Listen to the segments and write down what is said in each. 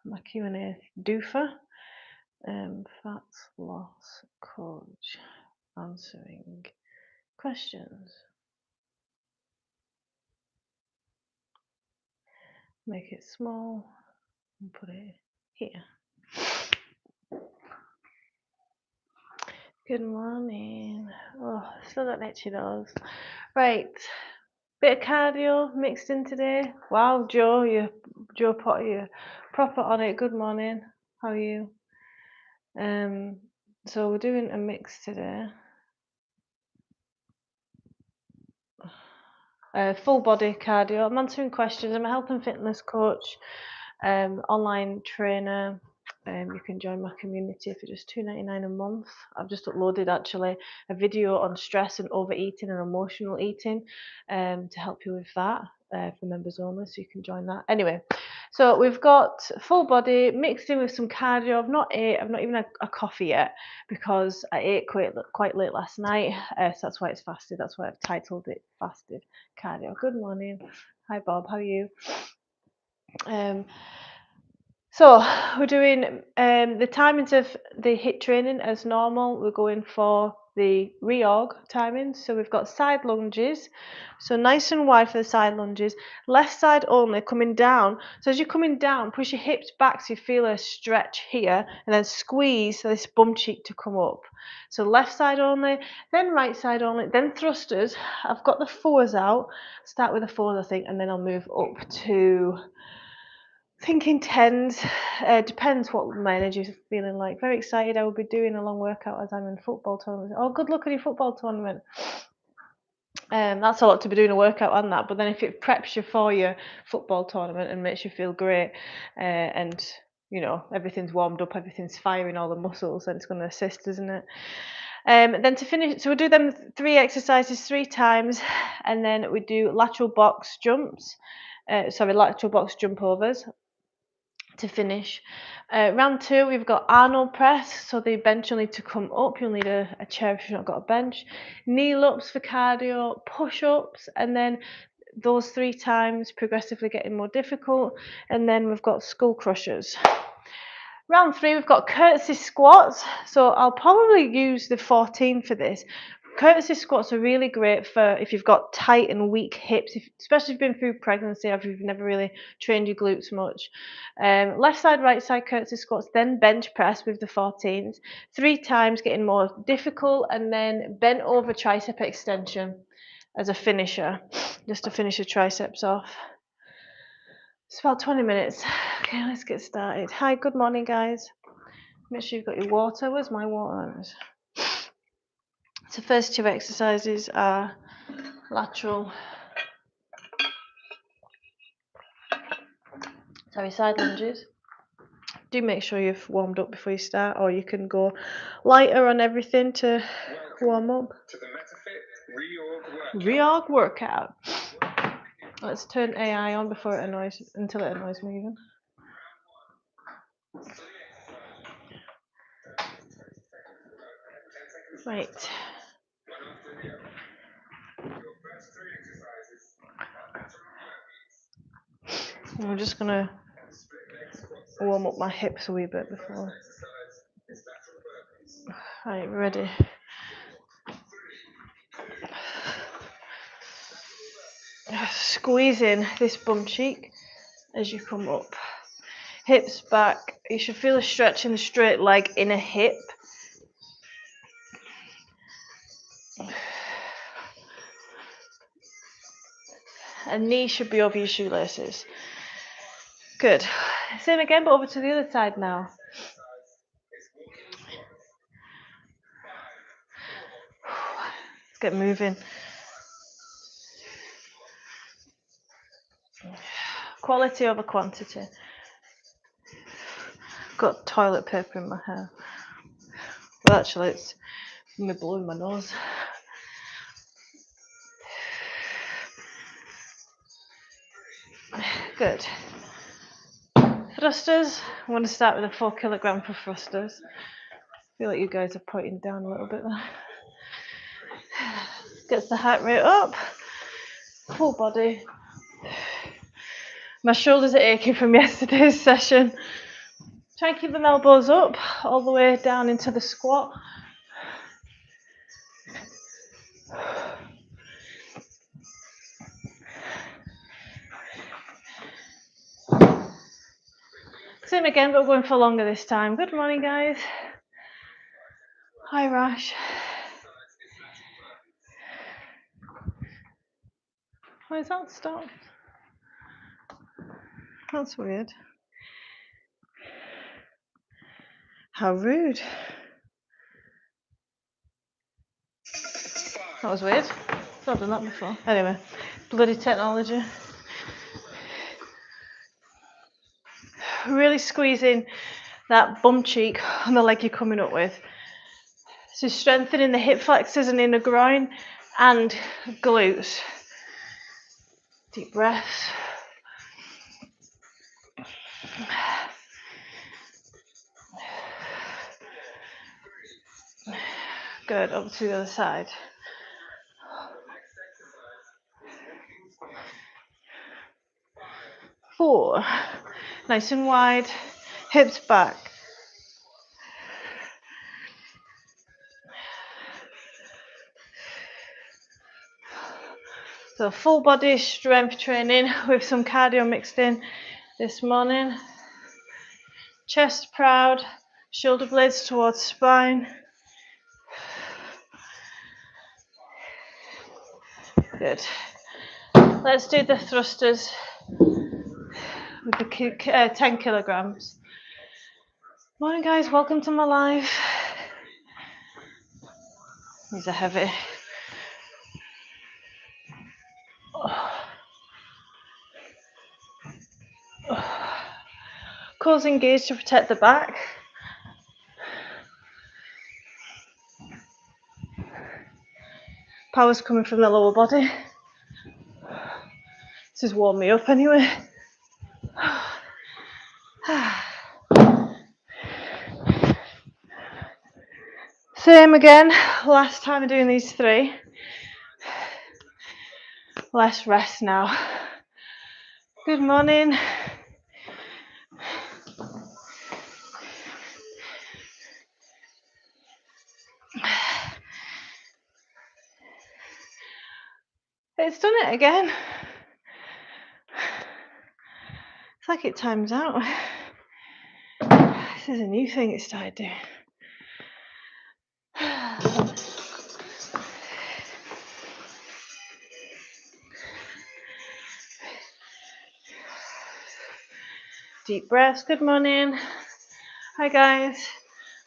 my Q&A doofer. Fat loss coach answering questions. Make it small and put it here. Good morning. Oh, still got an itchy nose. Right, bit of cardio mixed in today. Wow, Joe Potter, you're proper on it. Good morning. How are you? So we're doing a mix today. Full body cardio. I'm answering questions. I'm a health and fitness coach, online trainer. You can join my community for just $2.99 a month. I've just uploaded actually a video on stress and overeating and emotional eating to help you with that for members only, so you can join that. Anyway, so we've got full body mixed in with some cardio. I've not even had a coffee yet because I ate quite late last night, so that's why it's fasted. That's why I've titled it Fasted Cardio. Good morning. Hi Bob, how are you? So we're doing the timings of the HIIT training as normal. We're going for the reorg timings. So we've got side lunges. So nice and wide for the side lunges. Left side only, coming down. So as you're coming down, push your hips back so you feel a stretch here, and then squeeze this bum cheek to come up. So left side only, then right side only, then thrusters. I've got the fours out. Start with the fours, I think, and then I'll move up to thinking tens. Depends what my energy is feeling like. Very excited. I will be doing a long workout as I'm in football tournament. Oh, good luck at your football tournament. That's a lot to be doing a workout on that. But then if it preps you for your football tournament and makes you feel great, and you know everything's warmed up, everything's firing all the muscles, then it's going to assist, isn't it? Then to finish, so we do them 3 exercises 3 times, and then we do lateral box jumps. Lateral box jump overs to finish. Round 2, we've got Arnold press, so the bench will need to come up. You'll need a chair if you've not got a bench. Kneel ups for cardio, push ups, and then those 3 times progressively getting more difficult. And then we've got skull crushers. Round 3, we've got curtsy squats. So I'll probably use the 14 for this. Curtsy squats are really great for if you've got tight and weak hips, especially if you've been through pregnancy or if you've never really trained your glutes much. Left side, right side curtsy squats, then bench press with the 14s. 3 times getting more difficult, and then bent over tricep extension as a finisher, just to finish the triceps off. It's about 20 minutes. Okay, let's get started. Hi, good morning, guys. Make sure you've got your water. Where's my water? So first 2 exercises are lateral, side lunges. Do make sure you've warmed up before you start, or you can go lighter on everything to warm up. To the reorg workout. Let's turn AI on until it annoys me even. Right. I'm just gonna warm up my hips a wee bit before. Right, ready. Squeeze in this bum cheek as you come up. Hips back. You should feel a stretch in the straight leg in a hip. And knee should be over your shoelaces. Good. Same again, but over to the other side now. Let's get moving. Quality over quantity. Got toilet paper in my hair. Well, actually, it's me blowing my nose. Good. Thrusters. I'm going to start with a 4 kilogram for thrusters. I feel like you guys are pointing down a little bit there. Gets the heart rate up. Full body. My shoulders are aching from yesterday's session. Try and keep them elbows up all the way down into the squat. Same again, but we're going for longer this time. Good morning, guys. Hi, Rash. Why is that stopped? That's weird. How rude. That was weird. I've not done that before. Anyway, bloody technology. Really squeezing that bum cheek on the leg you're coming up with. So strengthening the hip flexors and inner groin and glutes. Deep breaths. Good, up to the other side. Four. Nice and wide, hips back. So full body strength training with some cardio mixed in this morning. Chest proud, shoulder blades towards spine. Good. Let's do the thrusters with the 10 kilograms. Morning, guys. Welcome to my live. These are heavy. Cores engaged to protect the back. Power's coming from the lower body. This has warmed me up anyway. Same again. Last time I'm doing these three. Less rest now. Good morning. It's done it again. It's like it times out. This is a new thing it started doing. Deep breaths. Good morning. Hi guys.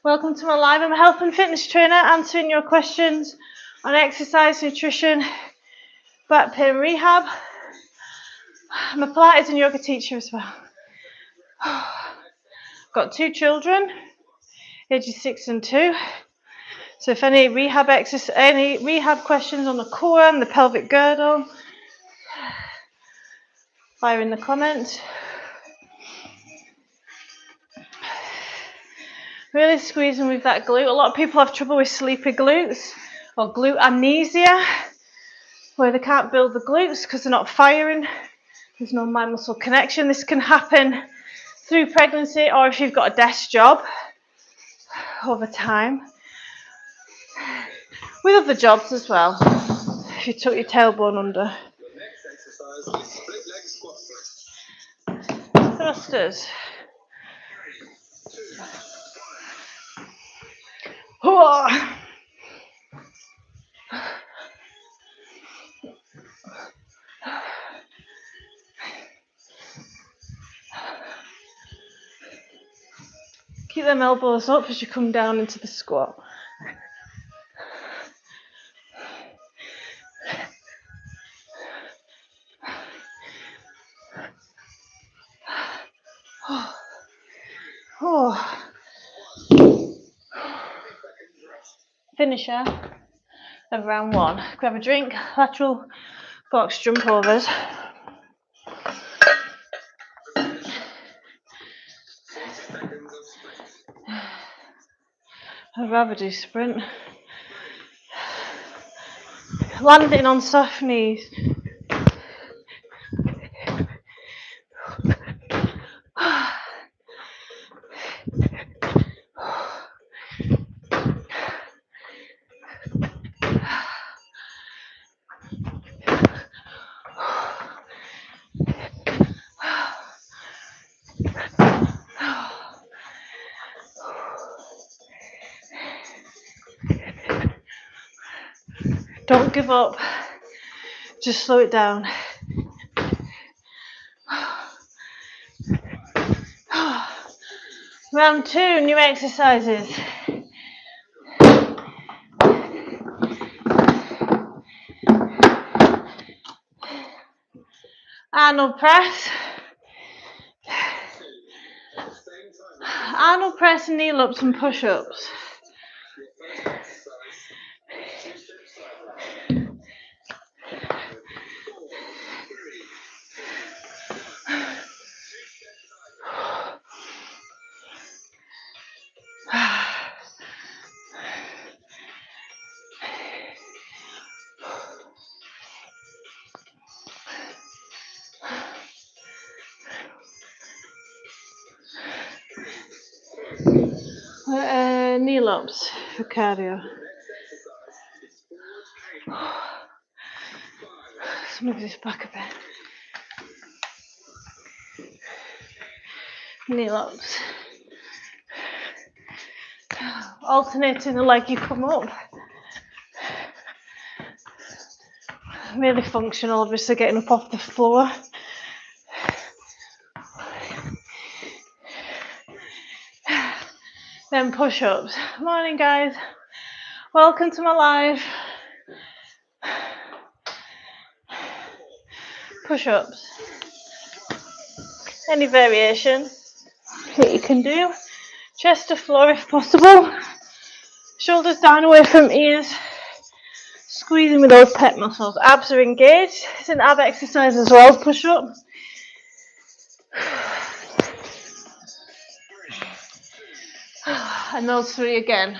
Welcome to my live. I'm a health and fitness trainer answering your questions on exercise, nutrition, back pain rehab. I'm a Pilates and yoga teacher as well. Got 2 children, ages 6 and 2. So if any rehab questions on the core and the pelvic girdle, fire in the comments. Really squeezing with that glute. A lot of people have trouble with sleepy glutes or glute amnesia, where they can't build the glutes because they're not firing. There's no mind-muscle connection. This can happen through pregnancy or if you've got a desk job over time. With other jobs as well, if you tuck your tailbone under. Thrusters. Keep them elbows up as you come down into the squat. Finisher of round 1. Grab a drink, lateral box jump overs. I'd rather do sprint. Landing on soft knees. Don't give up. Just slow it down. Round 2, new exercises. Arnold press. Arnold press, kneel ups and push ups. Kneel ups for cardio. Let's move this back a bit. Kneel ups. Alternating the leg you come up. Really functional, obviously getting up off the floor. Then push-ups. Morning guys, welcome to my live. Push-ups. Any variation that you can do. Chest to floor if possible. Shoulders down away from ears. Squeezing with those pec muscles. Abs are engaged. It's an ab exercise as well, push-up. And those 3 again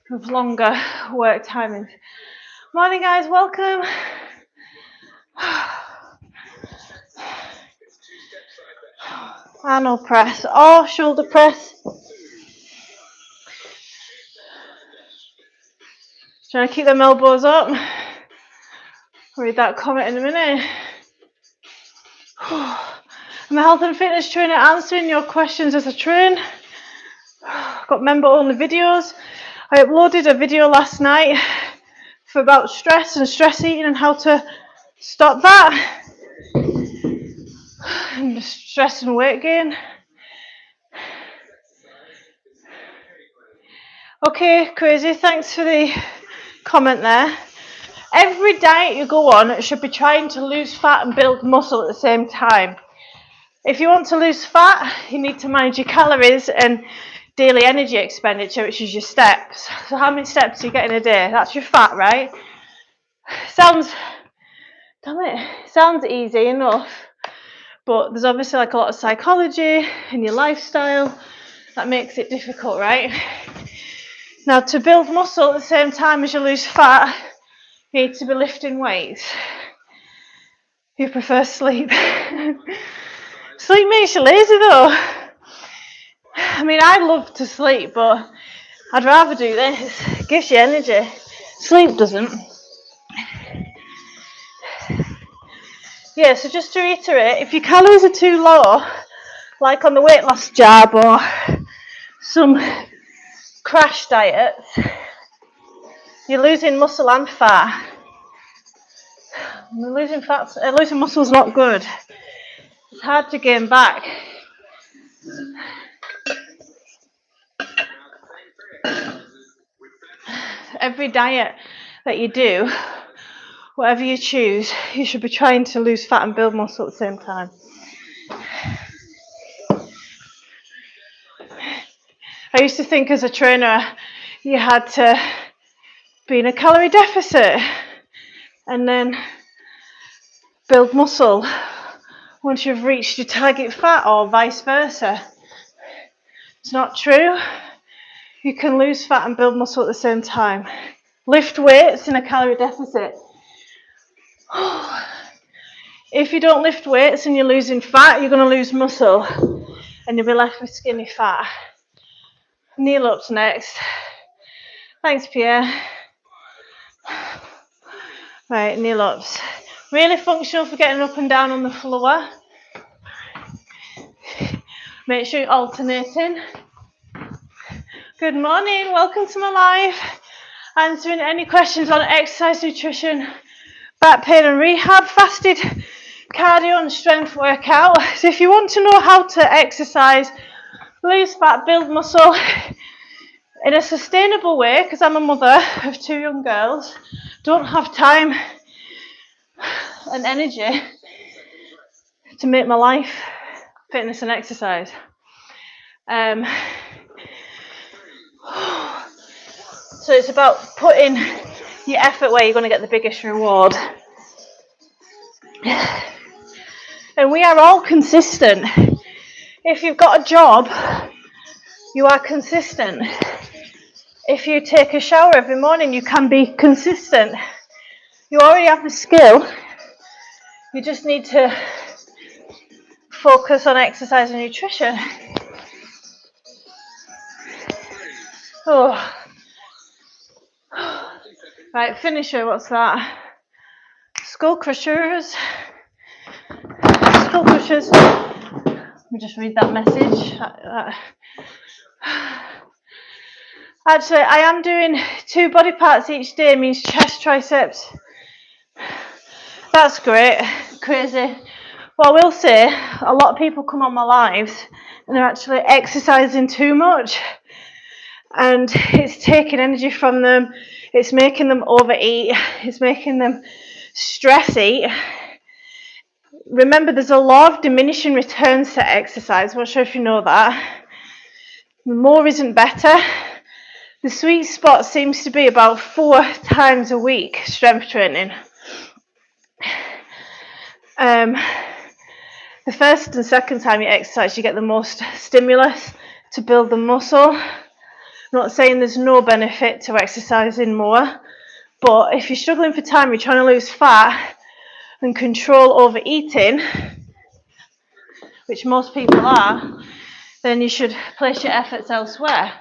with longer work timings. Morning guys, welcome. Arnold press or shoulder press. Trying to keep them elbows up. Read that comment in a minute. I'm a health and fitness trainer answering your questions as I train. Got member only videos. I uploaded a video last night for about stress and stress eating and how to stop that. And stress and weight gain. Okay, crazy, thanks for the comment there. Every diet you go on should be trying to lose fat and build muscle at the same time. If you want to lose fat, you need to manage your calories and daily energy expenditure, which is your steps. So how many steps do you get in a day? That's your fat, right? Sounds easy enough, but there's obviously like a lot of psychology in your lifestyle that makes it difficult, right? Now, to build muscle at the same time as you lose fat, you need to be lifting weights. You prefer sleep. Sleep makes you lazy though. I mean, I love to sleep, but I'd rather do this. It gives you energy. Sleep doesn't. Yeah, so just to reiterate, if your calories are too low, like on the weight loss jab or some crash diets, you're losing muscle and fat. Losing muscle is not good. It's hard to gain back. Every diet that you do, whatever you choose, you should be trying to lose fat and build muscle at the same time. I used to think as a trainer you had to be in a calorie deficit and then build muscle once you've reached your target fat, or vice versa. It's not true. You can lose fat and build muscle at the same time. Lift weights in a calorie deficit. If you don't lift weights and you're losing fat, you're going to lose muscle and you'll be left with skinny fat. Kneel ups next. Thanks, Pierre. Right, kneel ups. Really functional for getting up and down on the floor. Make sure you're alternating. Good morning, welcome to my live. Answering any questions on exercise, nutrition, back pain and rehab, fasted cardio and strength workout. So if you want to know how to exercise, lose fat, build muscle in a sustainable way, because I'm a mother of 2 young girls, don't have time and energy to make my life fitness and exercise. So it's about putting your effort where you're going to get the biggest reward. And we are all consistent. If you've got a job, you are consistent. If you take a shower every morning, you can be consistent. You already have the skill. You just need to focus on exercise and nutrition. Oh. Right, finisher, what's that? Skull crushers. Skull crushers. Let me just read that message. Actually, I am doing 2 body parts each day, means chest, triceps. That's great, crazy. Well, I will say, a lot of people come on my lives and they're actually exercising too much. And it's taking energy from them, it's making them overeat, it's making them stress eat. Remember, there's a law of diminishing returns to exercise. I'm not sure if you know that. More isn't better. The sweet spot seems to be about 4 times a week strength training. The first and second time you exercise, you get the most stimulus to build the muscle. I'm not saying there's no benefit to exercising more, but if you're struggling for time, you're trying to lose fat and control overeating, which most people are, then you should place your efforts elsewhere.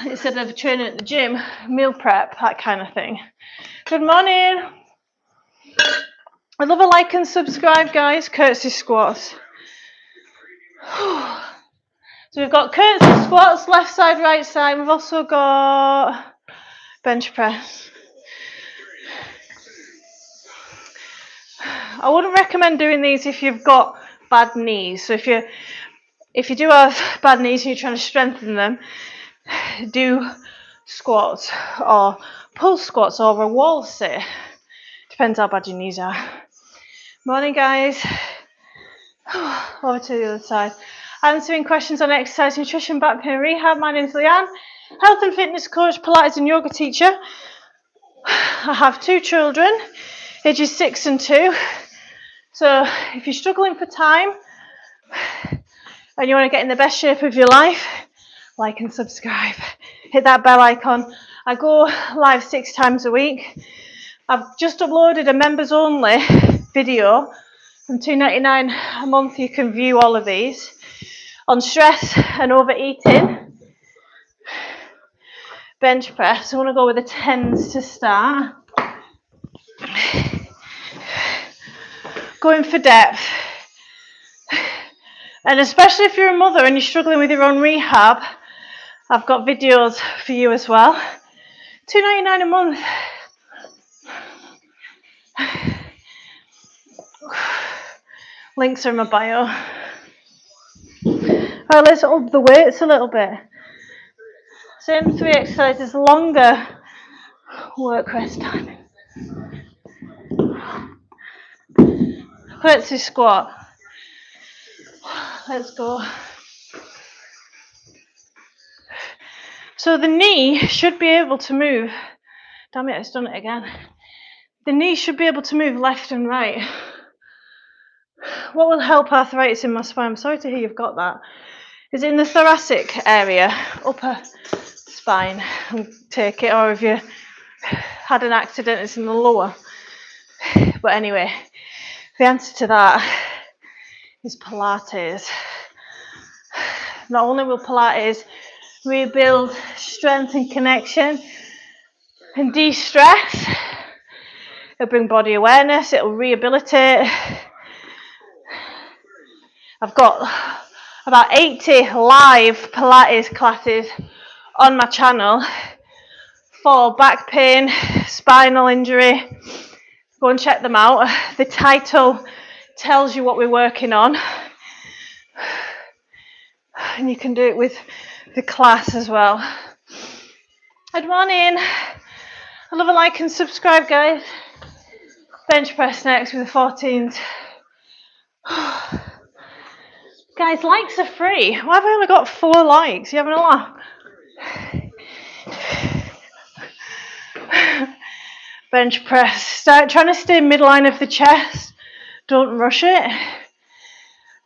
Instead of training at the gym, meal prep, that kind of thing. Good morning. I'd love a like and subscribe, guys. Curtsy squats. So we've got curtsy squats, left side, right side. We've also got bench press. I wouldn't recommend doing these if you've got bad knees. So if you do have bad knees and you're trying to strengthen them, do squats or pull squats or a wall sit. Depends how bad your knees are. Morning, guys. Over to the other side. Answering questions on exercise, nutrition, back pain, rehab. My name's Leanne, health and fitness coach, Pilates and yoga teacher. I have 2 children, ages 6 and 2. So if you're struggling for time and you want to get in the best shape of your life, like and subscribe. Hit that bell icon. I go live 6 times a week. I've just uploaded a members only video from $2.99 a month. You can view all of these on stress and overeating. Bench press. I want to go with the 10s to start. Going for depth. And especially if you're a mother and you're struggling with your own rehab, I've got videos for you as well. $2.99 a month. Links are in my bio. Right, let's up the weights a little bit. Same 3 exercises, longer work rest time. Curtsy squat. Let's go. So the knee should be able to move. Damn it, it's done it again. The knee should be able to move left and right. What will help arthritis in my spine? I'm sorry to hear you've got that. Is it in the thoracic area, upper spine? Take it, or if you had an accident, it's in the lower. But anyway, the answer to that is Pilates. Not only will Pilates rebuild strength and connection and de-stress, it'll bring body awareness, it'll rehabilitate. I've got about 80 live Pilates classes on my channel for back pain, spinal injury, go and check them out. The title tells you what we're working on. And you can do it with the class as well. Good morning. I love a like and subscribe, guys. Bench press next with the 14s. Guys, likes are free. Why have I only got 4 likes? You having a laugh? Bench press. Start trying to stay midline of the chest. Don't rush it.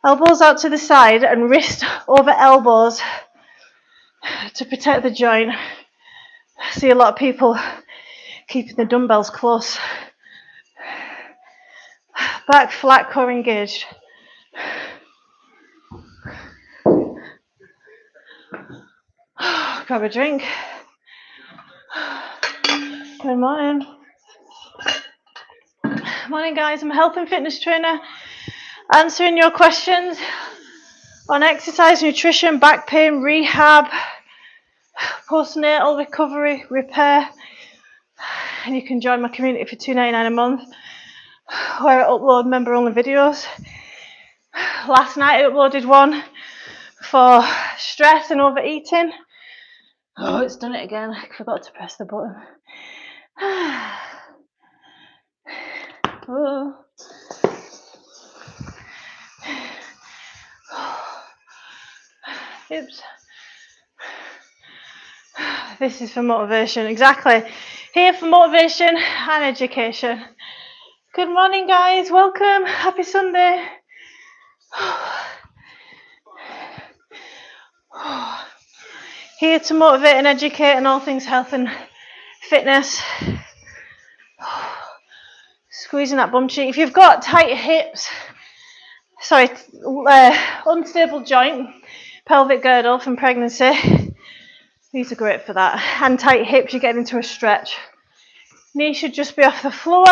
Elbows out to the side and wrist over elbows to protect the joint. I see a lot of people keeping the dumbbells close. Back flat, core engaged. Grab a drink. Good morning. Morning, guys. I'm a health and fitness trainer answering your questions on exercise, nutrition, back pain, rehab, postnatal recovery, repair. And you can join my community for $2.99 a month, where I upload member-only videos. Last night I uploaded one for stress and overeating. Oh, it's done it again. I forgot to press the button. Oh. Oops. This is for motivation, exactly. Here for motivation and education. Good morning, guys. Welcome. Happy Sunday. Here to motivate and educate on all things health and fitness. Squeezing that bum cheek. If you've got tight hips, unstable joint, pelvic girdle from pregnancy, these are great for that. And tight hips, you get into a stretch. Knees should just be off the floor.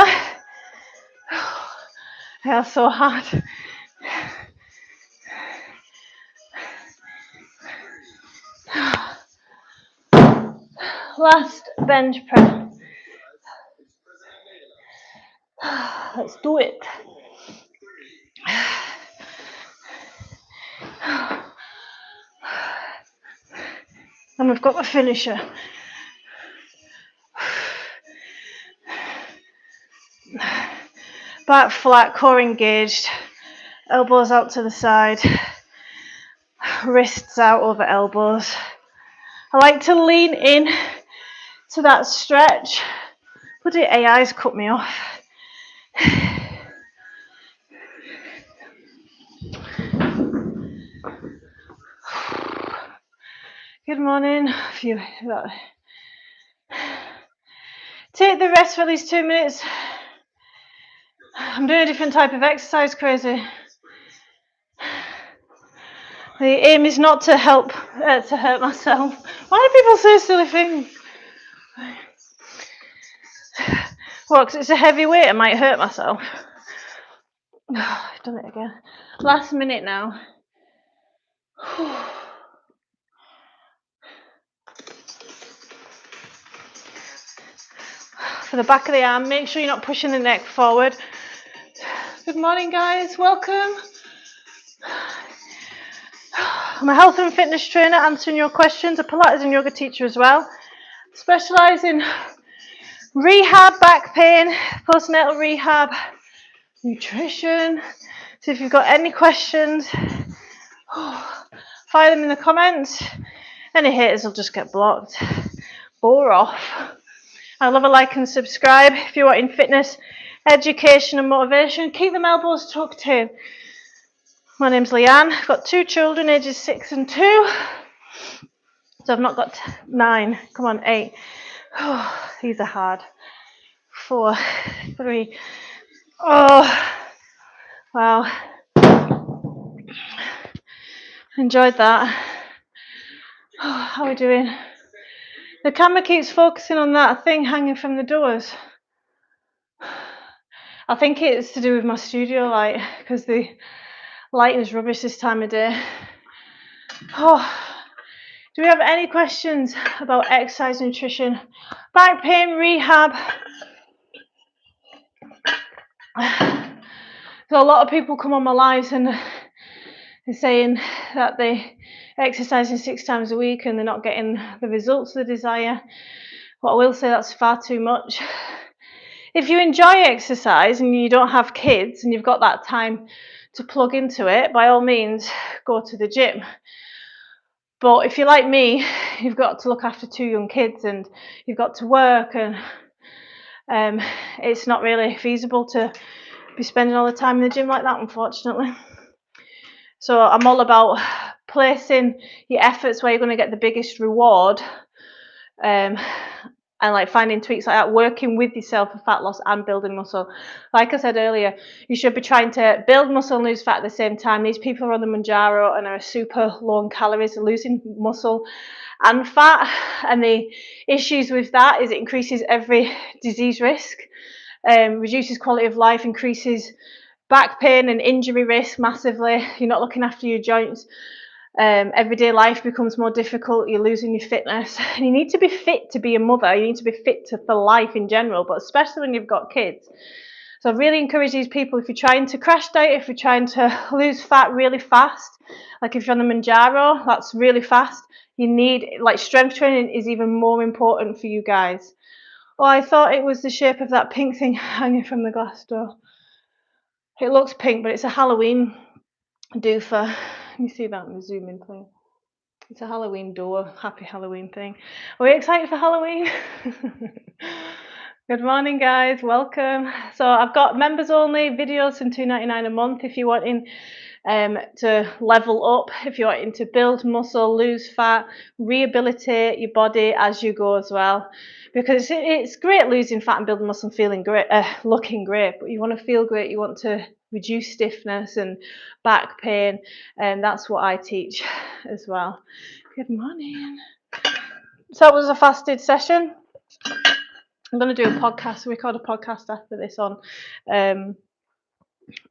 They are so hard. Last bench press. Let's do it. And we've got the finisher. Back flat, core engaged, elbows out to the side, wrists out over elbows. I like to lean in to that stretch. Bloody AI's cut me off. Good morning. Take the rest for these 2 minutes. I'm doing a different type of exercise, crazy. The aim is not to hurt myself. Why do people say silly things? Well, because it's a heavy weight, I might hurt myself. I've done it again. Last minute now. For the back of the arm, make sure you're not pushing the neck forward. Good morning, guys. Welcome. I'm a health and fitness trainer answering your questions, a Pilates and yoga teacher as well. Specialise in rehab, back pain, postnatal rehab, nutrition. So if you've got any questions, fire them in the comments. Any haters will just get blocked. Bore off. I love a like and subscribe. If you're wanting fitness, education and motivation, keep them elbows tucked in. My name's Leanne. I've got 2 children, ages 6 and 2. So I've not got 9. Come on, 8. Oh, these are hard. 4, 3. Oh, wow. Enjoyed that. Oh, how are we doing? The camera keeps focusing on that thing hanging from the doors. I think it's to do with my studio light, because the lighting is rubbish this time of day. Oh, Do we have any questions about exercise, nutrition, back pain, rehab? So a lot of people come on my lives and they're saying that they're exercising 6 times a week and they're not getting the results they desire. But I will say that's far too much. If you enjoy exercise and you don't have kids and you've got that time to plug into it, by all means, go to the gym. But if you're like me, you've got to look after 2 young kids and you've got to work, and it's not really feasible to be spending all the time in the gym like that, unfortunately. So I'm all about placing your efforts where you're going to get the biggest reward, and like finding tweaks like that, working with yourself for fat loss and building muscle. Like I said earlier, you should be trying to build muscle and lose fat at the same time. These people are on the Manjaro and are super low in calories, losing muscle and fat, and the issues with that is it increases every disease risk, reduces quality of life, increases back pain and injury risk massively. You're not looking after your joints. Everyday life becomes more difficult. You're losing your fitness. And you need to be fit to be a mother. You need to be fit for life in general, but especially when you've got kids. So I really encourage these people, if you're trying to crash diet, if you're trying to lose fat really fast, like if you're on the Manjaro, that's really fast. You need, like, strength training is even more important for you guys. Oh, I thought it was the shape of that pink thing hanging from the glass door. It looks pink, but it's a Halloween doofer. Let me see that in the zoom in, please. It's a Halloween door. Happy Halloween thing. Are we excited for Halloween? Good morning, guys. Welcome. So I've got members only videos from $2.99 a month if you're wanting to level up, if you're wanting to build muscle, lose fat, rehabilitate your body as you go as well. Because it's great losing fat and building muscle and feeling great, looking great, but you want to feel great. You want to reduce stiffness and back pain, and that's what I teach as well. Good morning. So it was a fasted session. I'm going to do a podcast, record a podcast after this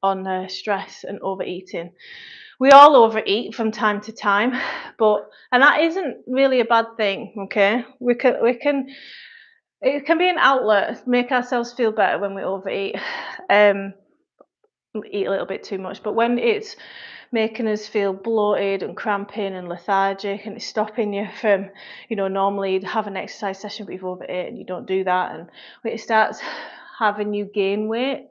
on stress and overeating. We all overeat from time to time, and that isn't really a bad thing. Okay, it can be an outlet, make ourselves feel better when we overeat, eat a little bit too much. But when it's making us feel bloated and cramping and lethargic, and it's stopping you from, normally you'd have an exercise session, but you've overeaten and you don't do that, and when it starts having you gain weight,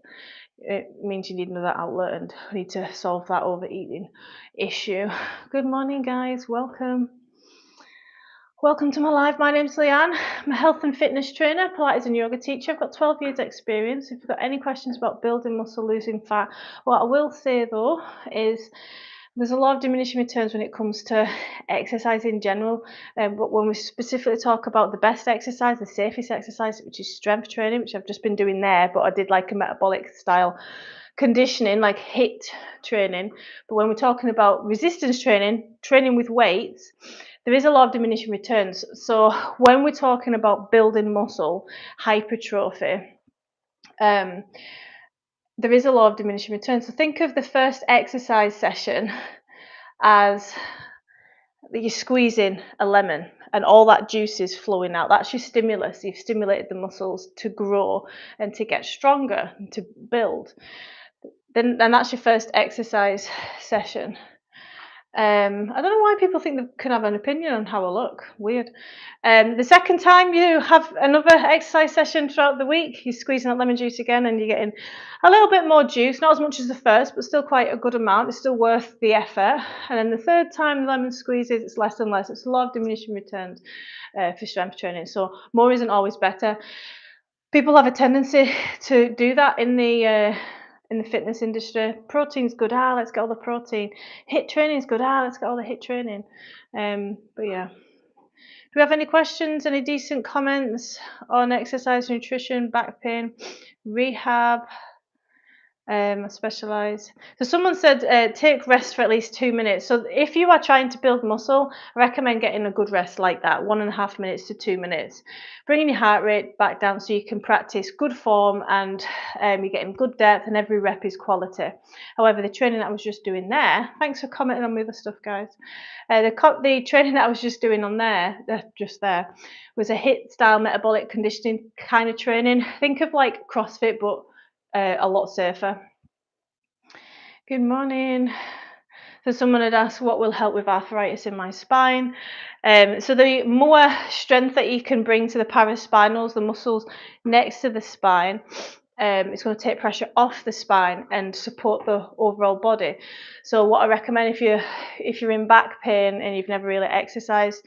it means you need another outlet and need to solve that overeating issue. Good morning, guys. Welcome. Welcome to my live. My name's Leanne. I'm a health and fitness trainer, Pilates and yoga teacher. I've got 12 years experience. If you've got any questions about building muscle, losing fat, what I will say though is there's a lot of diminishing returns when it comes to exercise in general. But when we specifically talk about the best exercise, the safest exercise, which is strength training, which I've just been doing there, but I did like a metabolic style conditioning, like HIIT training. But when we're talking about resistance training, training with weights, there is a lot of diminishing returns. So when we're talking about building muscle, hypertrophy, there is a lot of diminishing returns. So think of the first exercise session as you're squeezing a lemon and all that juice is flowing out. That's your stimulus. You've stimulated the muscles to grow and to get stronger and to build. And that's your first exercise session. I don't know why people think they can have an opinion on how I look. Weird. The second time you have another exercise session throughout the week, you're squeezing that lemon juice again and you're getting a little bit more juice, not as much as the first, but still quite a good amount. It's still worth the effort. And then the third time the lemon squeezes, it's less and less. It's a lot of diminishing returns for strength training. So more isn't always better. People have a tendency to do that in the fitness industry. Protein's good, let's get all the protein. HIIT training's good, let's get all the HIIT training. But yeah. Do we have any questions, any decent comments on exercise, nutrition, back pain, rehab? I specialise. So someone said take rest for at least 2 minutes. So if you are trying to build muscle, I recommend getting a good rest like that, 1.5 minutes to 2 minutes. Bringing your heart rate back down so you can practice good form and you're getting good depth and every rep is quality. However, the training that I was just doing there, thanks for commenting on my other stuff, guys. The training that I was just doing on there, just there, was a HIIT style metabolic conditioning kind of training. Think of like CrossFit, but a lot safer. Good morning. So someone had asked what will help with arthritis in my spine. So the more strength that you can bring to the paraspinals, the muscles next to the spine, it's going to take pressure off the spine and support the overall body. So what I recommend if you're in back pain and you've never really exercised,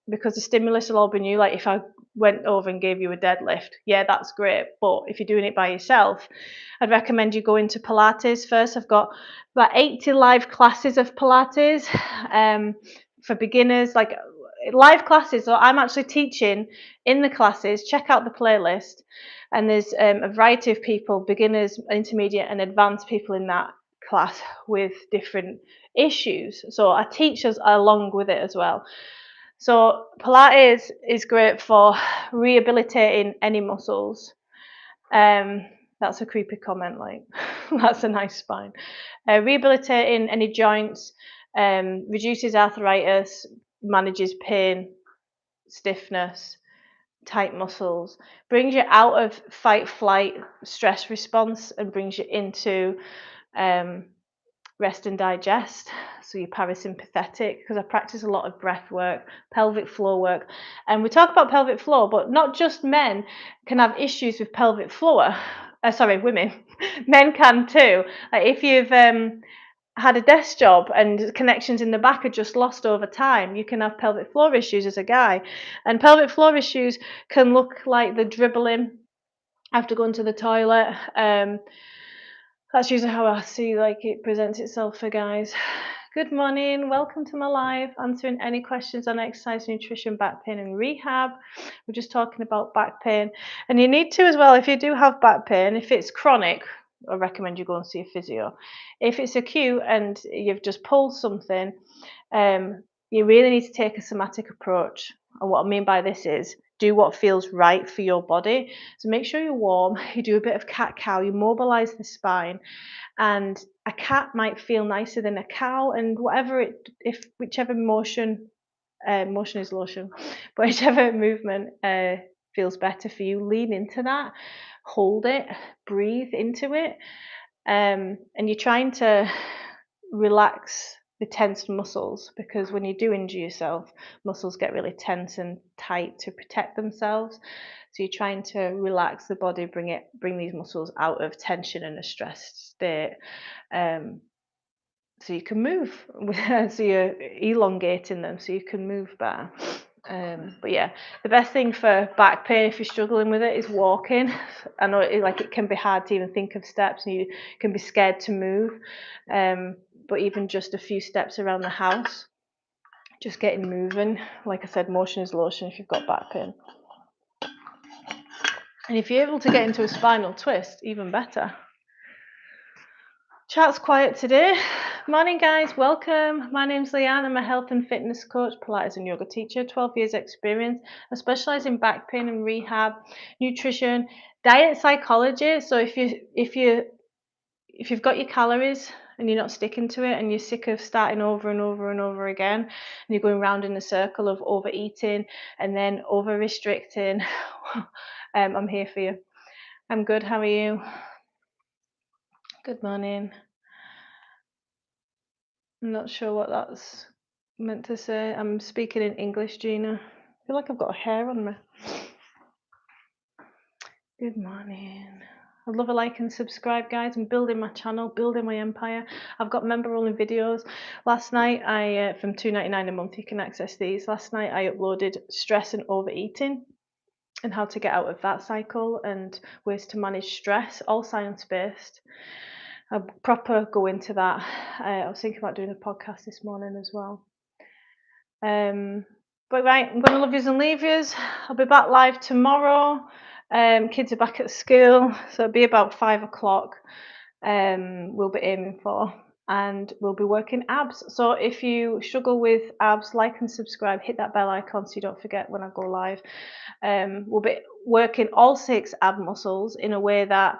because the stimulus will all be new. Like if I went over and gave you a deadlift, yeah, that's great. But if you're doing it by yourself, I'd recommend you go into Pilates first. I've got about 80 live classes of Pilates for beginners, like live classes. So I'm actually teaching in the classes. Check out the playlist, and there's a variety of people, beginners, intermediate, and advanced people in that class with different issues. So I teach us along with it as well. So Pilates is great for rehabilitating any muscles. That's a creepy comment, like that's a nice spine. Rehabilitating any joints, reduces arthritis, manages pain, stiffness, tight muscles, brings you out of fight flight stress response and brings you into rest and digest. So you're parasympathetic, because I practice a lot of breath work, pelvic floor work. And we talk about pelvic floor, but not just men can have issues with pelvic floor. Women. Men can too. Like if you've had a desk job and connections in the back are just lost over time, you can have pelvic floor issues as a guy. And pelvic floor issues can look like the dribbling after going to the toilet. That's usually how I see like it presents itself for guys. Good morning, welcome to my live, answering any questions on exercise, nutrition, back pain and rehab. We're just talking about back pain, and you need to as well, if you do have back pain, if it's chronic, I recommend you go and see a physio. If it's acute and you've just pulled something, you really need to take a somatic approach. And what I mean by this is do what feels right for your body. So make sure you're warm, you do a bit of cat-cow, you mobilize the spine, and a cat might feel nicer than a cow, and whichever motion is lotion, but whichever movement feels better for you, lean into that, hold it, breathe into it, and you're trying to relax the tensed muscles, because when you do injure yourself, muscles get really tense and tight to protect themselves. So you're trying to relax the body, bring these muscles out of tension and a stressed state, so you can move. So you're elongating them so you can move better. But yeah, the best thing for back pain, if you're struggling with it, is walking. I know it can be hard to even think of steps, and you can be scared to move. But even just a few steps around the house, just getting moving. Like I said, motion is lotion if you've got back pain. And if you're able to get into a spinal twist, even better. Chat's quiet today. Morning guys, welcome. My name's Leanne. I'm a health and fitness coach, Pilates and yoga teacher, 12 years experience. I specialise in back pain and rehab, nutrition, diet psychology. So if you've got your calories and you're not sticking to it, and you're sick of starting over and over and over again, and you're going round in a circle of overeating and then over restricting, I'm here for you. I'm good, how are you? Good morning. I'm not sure what that's meant to say. I'm speaking in English, Gina. I feel like I've got hair on me. Good morning. I'd love a like and subscribe, guys. I'm building my channel, building my empire. I've got member-only videos. Last night, from $2.99 a month, you can access these. Last night, I uploaded stress and overeating and how to get out of that cycle and ways to manage stress, all science-based. I'll proper go into that. I was thinking about doing a podcast this morning as well. But right, I'm going to love yous and leave yous. I'll be back live tomorrow. Kids are back at school, so it'll be about 5 o'clock. We'll be aiming for, and we'll be working abs. So if you struggle with abs, like and subscribe, hit that bell icon so you don't forget when I go live. We'll be working all 6 ab muscles in a way that,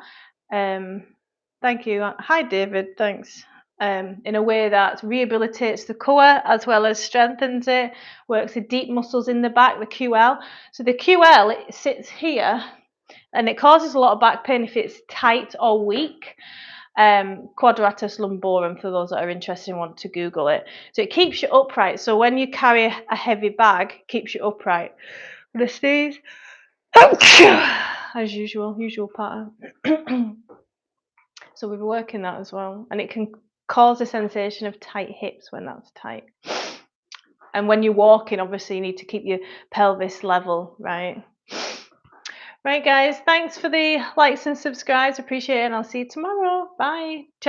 thank you. Hi, David. Thanks. In a way that rehabilitates the core as well as strengthens it, works the deep muscles in the back, the QL. So the QL, it sits here and it causes a lot of back pain if it's tight or weak. Quadratus lumborum, for those that are interested and want to Google it. So it keeps you upright. So when you carry a heavy bag, it keeps you upright. I'm gonna sneeze. As usual pattern. So we've been working that as well, and it can cause a sensation of tight hips when that's tight. And when you're walking, obviously you need to keep your pelvis level, right? Right, guys, thanks for the likes and subscribes. Appreciate it, and I'll see you tomorrow. Bye. Check